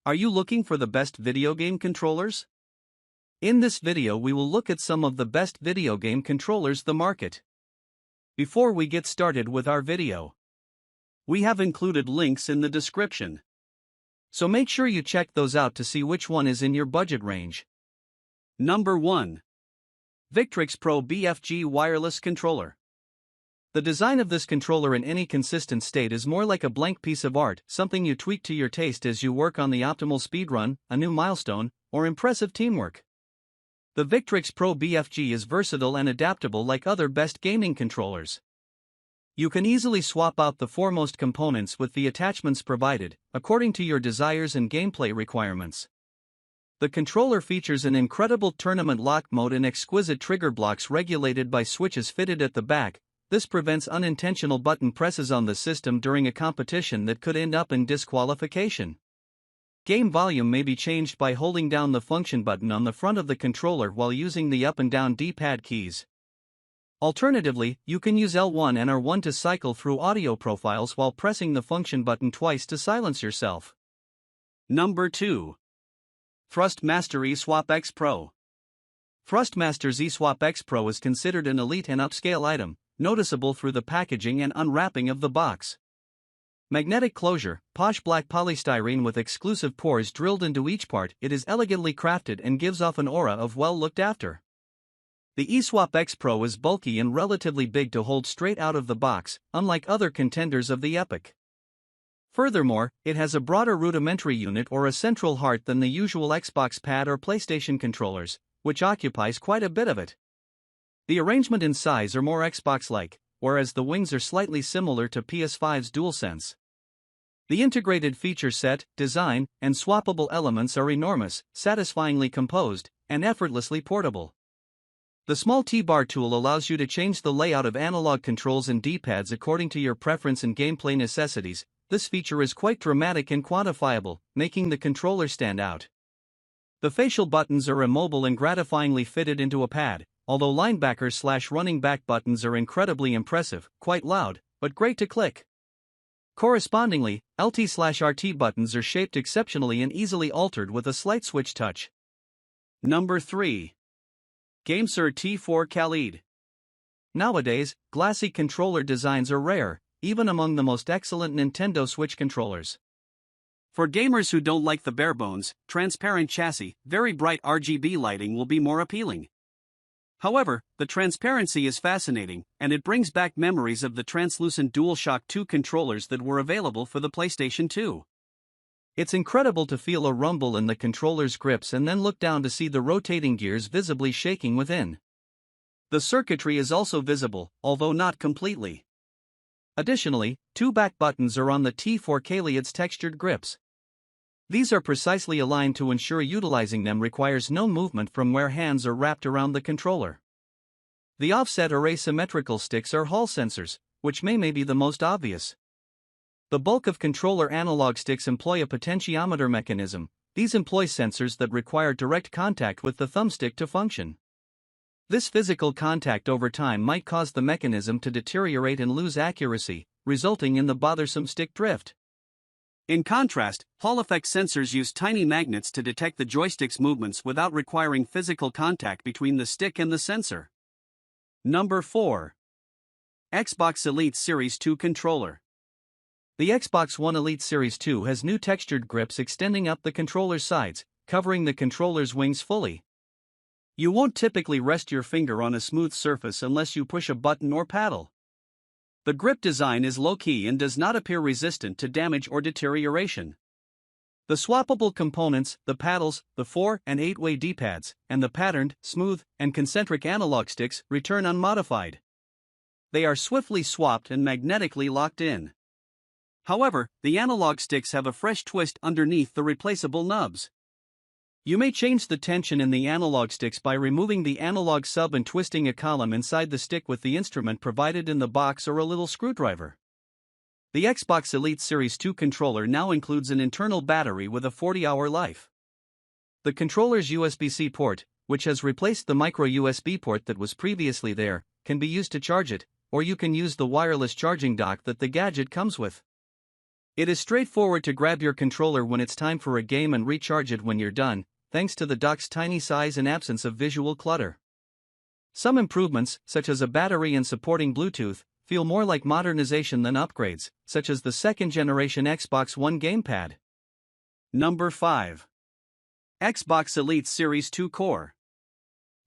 Are you looking for the best video game controllers? In this video we will look at some of the best video game controllers the market. Before we get started with our video, we have included links in the description. So make sure you check those out to see which one is in your budget range. Number 1. Victrix Pro BFG Wireless Controller. The design of this controller in any consistent state is more like a blank piece of art, something you tweak to your taste as you work on the optimal speedrun, a new milestone, or impressive teamwork. The Victrix Pro BFG is versatile and adaptable like other best gaming controllers. You can easily swap out the foremost components with the attachments provided, according to your desires and gameplay requirements. The controller features an incredible tournament lock mode and exquisite trigger blocks regulated by switches fitted at the back. This prevents unintentional button presses on the system during a competition that could end up in disqualification. Game volume may be changed by holding down the function button on the front of the controller while using the up and down D-pad keys. Alternatively, you can use L1 and R1 to cycle through audio profiles while pressing the function button twice to silence yourself. Number 2. Thrustmaster Eswap X Pro. Thrustmaster's Eswap X Pro is considered an elite and upscale item, noticeable through the packaging and unwrapping of the box. Magnetic closure, posh black polystyrene with exclusive pores drilled into each part, it is elegantly crafted and gives off an aura of well looked after. The Eswap X Pro is bulky and relatively big to hold straight out of the box, unlike other contenders of the epoch. Furthermore, it has a broader rudimentary unit or a central heart than the usual Xbox pad or PlayStation controllers, which occupies quite a bit of it. The arrangement and size are more Xbox-like, whereas the wings are slightly similar to PS5's DualSense. The integrated feature set, design, and swappable elements are enormous, satisfyingly composed, and effortlessly portable. The small T-bar tool allows you to change the layout of analog controls and D-pads according to your preference and gameplay necessities. This feature is quite dramatic and quantifiable, making the controller stand out. The facial buttons are immobile and gratifyingly fitted into a pad, although linebacker/running back buttons are incredibly impressive, quite loud, but great to click. Correspondingly, LT/RT buttons are shaped exceptionally and easily altered with a slight switch touch. Number 3. GameSir T4 KHED. Nowadays, glassy controller designs are rare, even among the most excellent Nintendo Switch controllers. For gamers who don't like the bare-bones, transparent chassis, very bright RGB lighting will be more appealing. However, the transparency is fascinating, and it brings back memories of the translucent DualShock 2 controllers that were available for the PlayStation 2. It's incredible to feel a rumble in the controller's grips and then look down to see the rotating gears visibly shaking within. The circuitry is also visible, although not completely. Additionally, two back buttons are on the T4 KHED's textured grips. These are precisely aligned to ensure utilizing them requires no movement from where hands are wrapped around the controller. The offset or asymmetrical sticks are Hall sensors, which may be the most obvious. The bulk of controller analog sticks employ a potentiometer mechanism. These employ sensors that require direct contact with the thumbstick to function. This physical contact over time might cause the mechanism to deteriorate and lose accuracy, resulting in the bothersome stick drift. In contrast, Hall effect sensors use tiny magnets to detect the joystick's movements without requiring physical contact between the stick and the sensor. Number 4. Xbox Elite Series 2 Controller. The Xbox One Elite Series 2 has new textured grips extending up the controller's sides, covering the controller's wings fully. You won't typically rest your finger on a smooth surface unless you push a button or paddle. The grip design is low-key and does not appear resistant to damage or deterioration. The swappable components, the paddles, the 4- and 8-way D-pads, and the patterned, smooth, and concentric analog sticks return unmodified. They are swiftly swapped and magnetically locked in. However, the analog sticks have a fresh twist underneath the replaceable nubs. You may change the tension in the analog sticks by removing the analog sub and twisting a column inside the stick with the instrument provided in the box or a little screwdriver. The Xbox Elite Series 2 controller now includes an internal battery with a 40-hour life. The controller's USB-C port, which has replaced the micro USB port that was previously there, can be used to charge it, or you can use the wireless charging dock that the Gadget comes with. It is straightforward to grab your controller when it's time for a game and recharge it when you're done, thanks to the dock's tiny size and absence of visual clutter. Some improvements, such as a battery and supporting Bluetooth, feel more like modernization than upgrades, such as the second-generation Xbox One gamepad. Number 5. Xbox Elite Series 2 Core.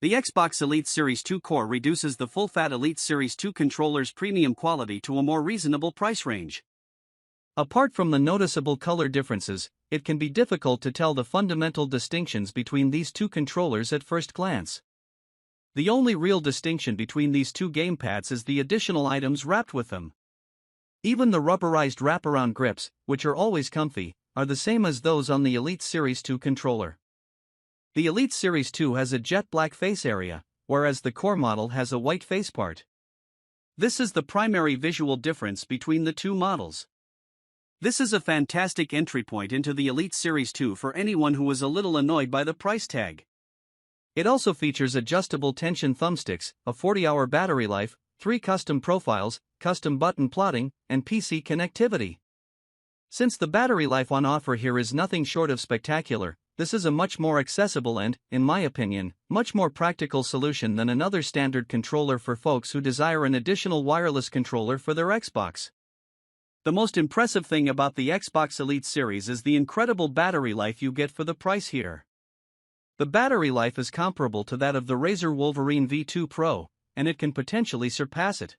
The Xbox Elite Series 2 Core reduces the full-fat Elite Series 2 controller's premium quality to a more reasonable price range. Apart from the noticeable color differences, it can be difficult to tell the fundamental distinctions between these two controllers at first glance. The only real distinction between these two gamepads is the additional items wrapped with them. Even the rubberized wraparound grips, which are always comfy, are the same as those on the Elite Series 2 controller. The Elite Series 2 has a jet black face area, whereas the Core model has a white face part. This is the primary visual difference between the two models. This is a fantastic entry point into the Elite Series 2 for anyone who is a little annoyed by the price tag. It also features adjustable tension thumbsticks, a 40-hour battery life, 3 custom profiles, custom button plotting, and PC connectivity. Since the battery life on offer here is nothing short of spectacular, this is a much more accessible and, in my opinion, much more practical solution than another standard controller for folks who desire an additional wireless controller for their Xbox. The most impressive thing about the Xbox Elite series is the incredible battery life you get for the price here. The battery life is comparable to that of the Razer Wolverine V2 Pro, and it can potentially surpass it.